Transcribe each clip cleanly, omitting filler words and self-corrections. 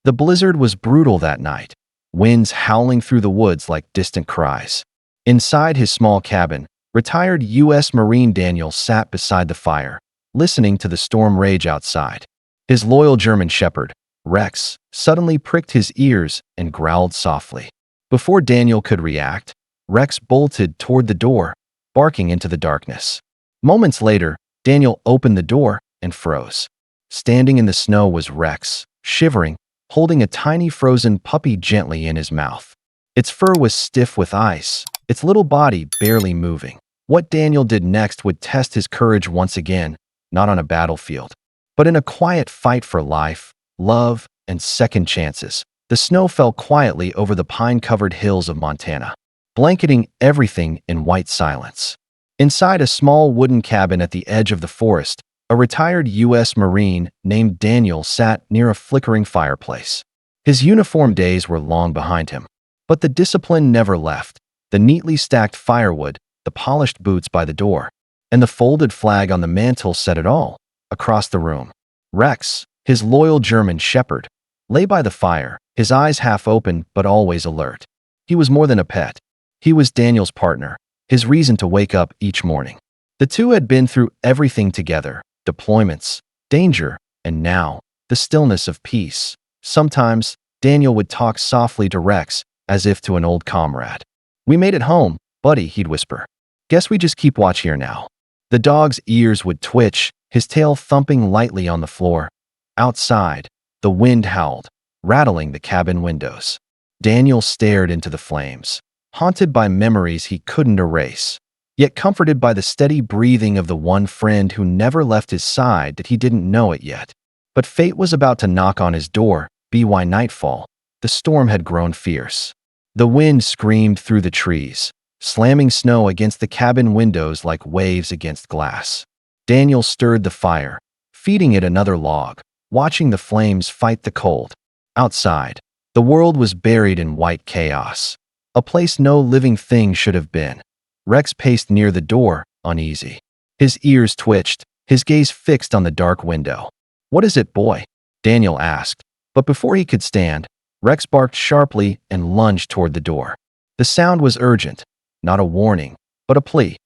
The blizzard was brutal that night, winds howling through the woods like distant cries. Inside his small cabin, retired U.S. Marine Daniel sat beside the fire, listening to the storm rage outside. His loyal German shepherd, Rex, suddenly pricked his ears and growled softly. Before Daniel could react, Rex bolted toward the door, barking into the darkness. Moments later, Daniel opened the door and froze. Standing in the snow was Rex, shivering, holding a tiny frozen puppy gently in his mouth. Its fur was stiff with ice, its little body barely moving. What Daniel did next would test his courage once again, not on a battlefield, but in a quiet fight for life, love, and second chances. The snow fell quietly over the pine-covered hills of Montana, blanketing everything in white silence. Inside a small wooden cabin at the edge of the forest, a retired U.S. Marine named Daniel sat near a flickering fireplace. His uniform days were long behind him, but the discipline never left. The neatly stacked firewood, the polished boots by the door, and the folded flag on the mantel said it all. Across the room, Rex, his loyal German shepherd, lay by the fire, his eyes half open but always alert. He was more than a pet. He was Daniel's partner, his reason to wake up each morning. The two had been through everything together: deployments, danger, and now, the stillness of peace. Sometimes, Daniel would talk softly to Rex, as if to an old comrade. "We made it home, buddy," he'd whisper. "Guess we just keep watch here now." The dog's ears would twitch, his tail thumping lightly on the floor. Outside, the wind howled, rattling the cabin windows. Daniel stared into the flames, haunted by memories he couldn't erase, yet comforted by the steady breathing of the one friend who never left his side that he didn't know it yet. But fate was about to knock on his door. By nightfall, the storm had grown fierce. The wind screamed through the trees, slamming snow against the cabin windows like waves against glass. Daniel stirred the fire, feeding it another log, watching the flames fight the cold. Outside, the world was buried in white chaos, a place no living thing should have been. Rex paced near the door, uneasy. His ears twitched, his gaze fixed on the dark window. "What is it, boy?" Daniel asked. But before he could stand, Rex barked sharply and lunged toward the door. The sound was urgent, not a warning, but a plea.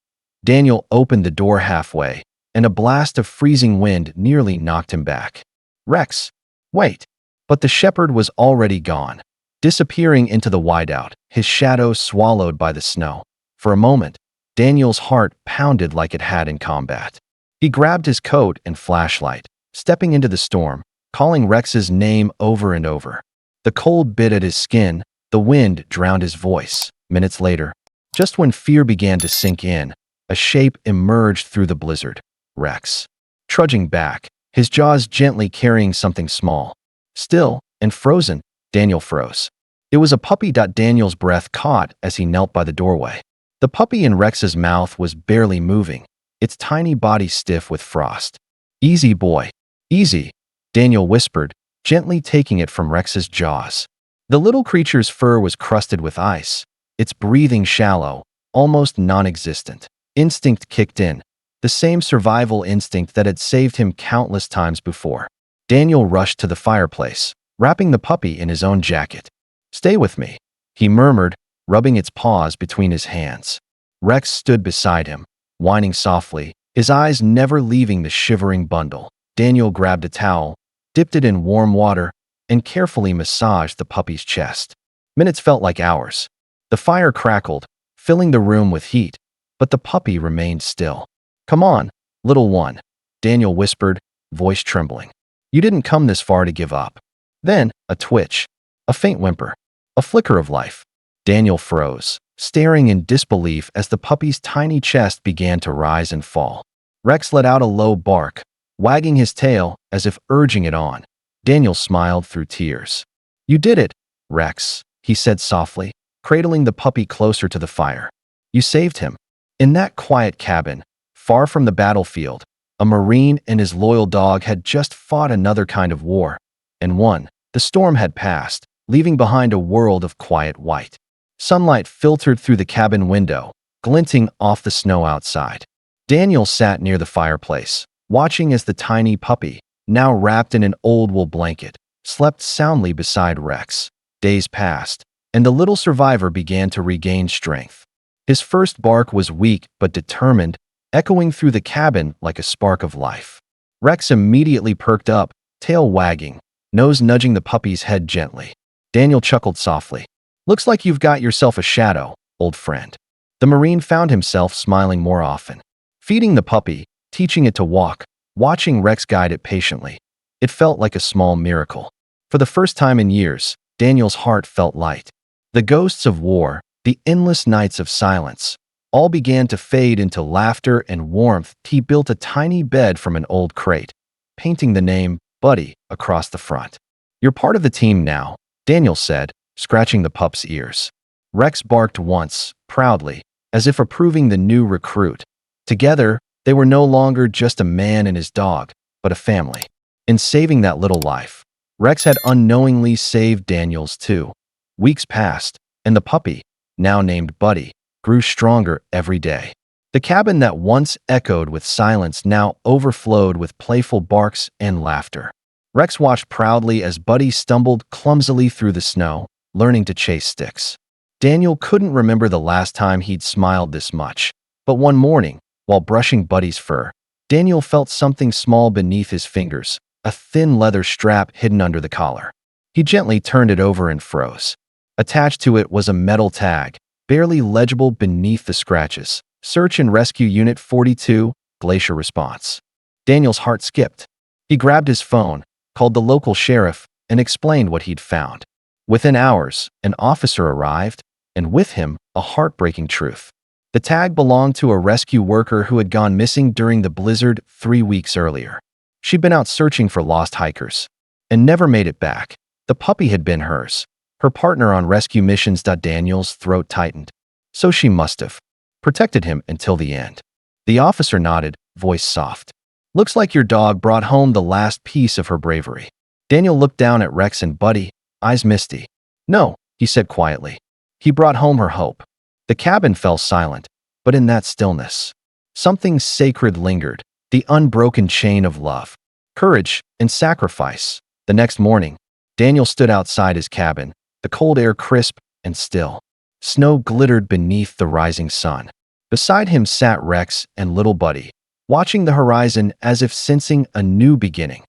Daniel opened the door halfway, and a blast of freezing wind nearly knocked him back. "Rex, wait!" But the shepherd was already gone, disappearing into the whiteout, his shadow swallowed by the snow. For a moment, Daniel's heart pounded like it had in combat. He grabbed his coat and flashlight, stepping into the storm, calling Rex's name over and over. The cold bit at his skin, the wind drowned his voice. Minutes later, just when fear began to sink in, a shape emerged through the blizzard. Rex. Trudging back, his jaws gently carrying something small. Still and frozen, Daniel froze. It was a puppy. Daniel's breath caught as he knelt by the doorway. The puppy in Rex's mouth was barely moving, its tiny body stiff with frost. "Easy, boy. Easy," Daniel whispered, gently taking it from Rex's jaws. The little creature's fur was crusted with ice, its breathing shallow, almost non-existent. Instinct kicked in, the same survival instinct that had saved him countless times before. Daniel rushed to the fireplace, wrapping the puppy in his own jacket. "Stay with me," he murmured, rubbing its paws between his hands. Rex stood beside him, whining softly, his eyes never leaving the shivering bundle. Daniel grabbed a towel, dipped it in warm water, and carefully massaged the puppy's chest. Minutes felt like hours. The fire crackled, filling the room with heat, but the puppy remained still. "Come on, little one," Daniel whispered, voice trembling. "You didn't come this far to give up." Then, a twitch, a faint whimper, a flicker of life. Daniel froze, staring in disbelief as the puppy's tiny chest began to rise and fall. Rex let out a low bark, wagging his tail as if urging it on. Daniel smiled through tears. "You did it, Rex," he said softly, cradling the puppy closer to the fire. "You saved him." In that quiet cabin, far from the battlefield, a Marine and his loyal dog had just fought another kind of war, and won. The storm had passed, leaving behind a world of quiet white. Sunlight filtered through the cabin window, glinting off the snow outside. Daniel sat near the fireplace, watching as the tiny puppy, now wrapped in an old wool blanket, slept soundly beside Rex. Days passed, and the little survivor began to regain strength. His first bark was weak but determined, echoing through the cabin like a spark of life. Rex immediately perked up, tail wagging, nose nudging the puppy's head gently. Daniel chuckled softly. "Looks like you've got yourself a shadow, old friend." The Marine found himself smiling more often. Feeding the puppy, teaching it to walk, watching Rex guide it patiently. It felt like a small miracle. For the first time in years, Daniel's heart felt light. The ghosts of war, the endless nights of silence, all began to fade into laughter and warmth. He built a tiny bed from an old crate, painting the name Buddy across the front. "You're part of the team now," Daniel said, scratching the pup's ears. Rex barked once, proudly, as if approving the new recruit. Together, they were no longer just a man and his dog, but a family. In saving that little life, Rex had unknowingly saved Daniel's too. Weeks passed, and the puppy, now named Buddy, grew stronger every day. The cabin that once echoed with silence now overflowed with playful barks and laughter. Rex watched proudly as Buddy stumbled clumsily through the snow, learning to chase sticks. Daniel couldn't remember the last time he'd smiled this much, but one morning, while brushing Buddy's fur, Daniel felt something small beneath his fingers, a thin leather strap hidden under the collar. He gently turned it over and froze. Attached to it was a metal tag, barely legible beneath the scratches. "Search and Rescue Unit 42, Glacier Response." Daniel's heart skipped. He grabbed his phone, called the local sheriff, and explained what he'd found. Within hours, an officer arrived, and with him, a heartbreaking truth. The tag belonged to a rescue worker who had gone missing during the blizzard 3 weeks earlier. She'd been out searching for lost hikers and never made it back. The puppy had been hers, her partner on rescue missions. Daniel's throat tightened. So she must have protected him until the end. The officer nodded, voice soft. "Looks like your dog brought home the last piece of her bravery." Daniel looked down at Rex and Buddy, eyes misty. "No," he said quietly. "He brought home her hope." The cabin fell silent, but in that stillness, something sacred lingered, the unbroken chain of love, courage, and sacrifice. The next morning, Daniel stood outside his cabin, the cold air crisp and still. Snow glittered beneath the rising sun. Beside him sat Rex and little Buddy, watching the horizon as if sensing a new beginning.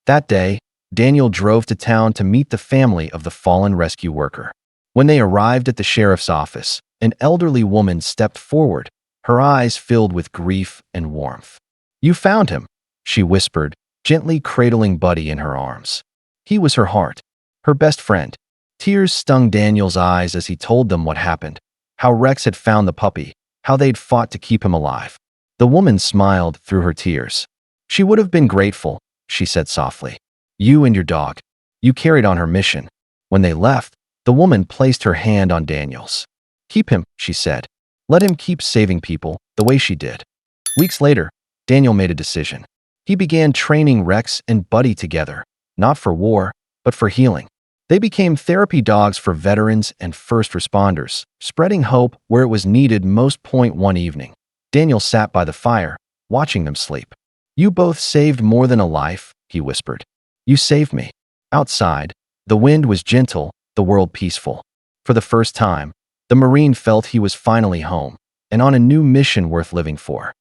That day, Daniel drove to town to meet the family of the fallen rescue worker. When they arrived at the sheriff's office, an elderly woman stepped forward, her eyes filled with grief and warmth. "You found him," she whispered, gently cradling Buddy in her arms. He was her heart, her best friend. Tears stung Daniel's eyes as he told them what happened, how Rex had found the puppy, how they'd fought to keep him alive. The woman smiled through her tears. "She would have been grateful," she said softly. "You and your dog. You carried on her mission." When they left, the woman placed her hand on Daniel's. "Keep him," she said. "Let him keep saving people the way she did." Weeks later, Daniel made a decision. He began training Rex and Buddy together, not for war, but for healing. They became therapy dogs for veterans and first responders, spreading hope where it was needed most. One evening, Daniel sat by the fire, watching them sleep. "You both saved more than a life," he whispered. "You saved me." Outside, the wind was gentle, the world peaceful. For the first time, the Marine felt he was finally home, and on a new mission worth living for.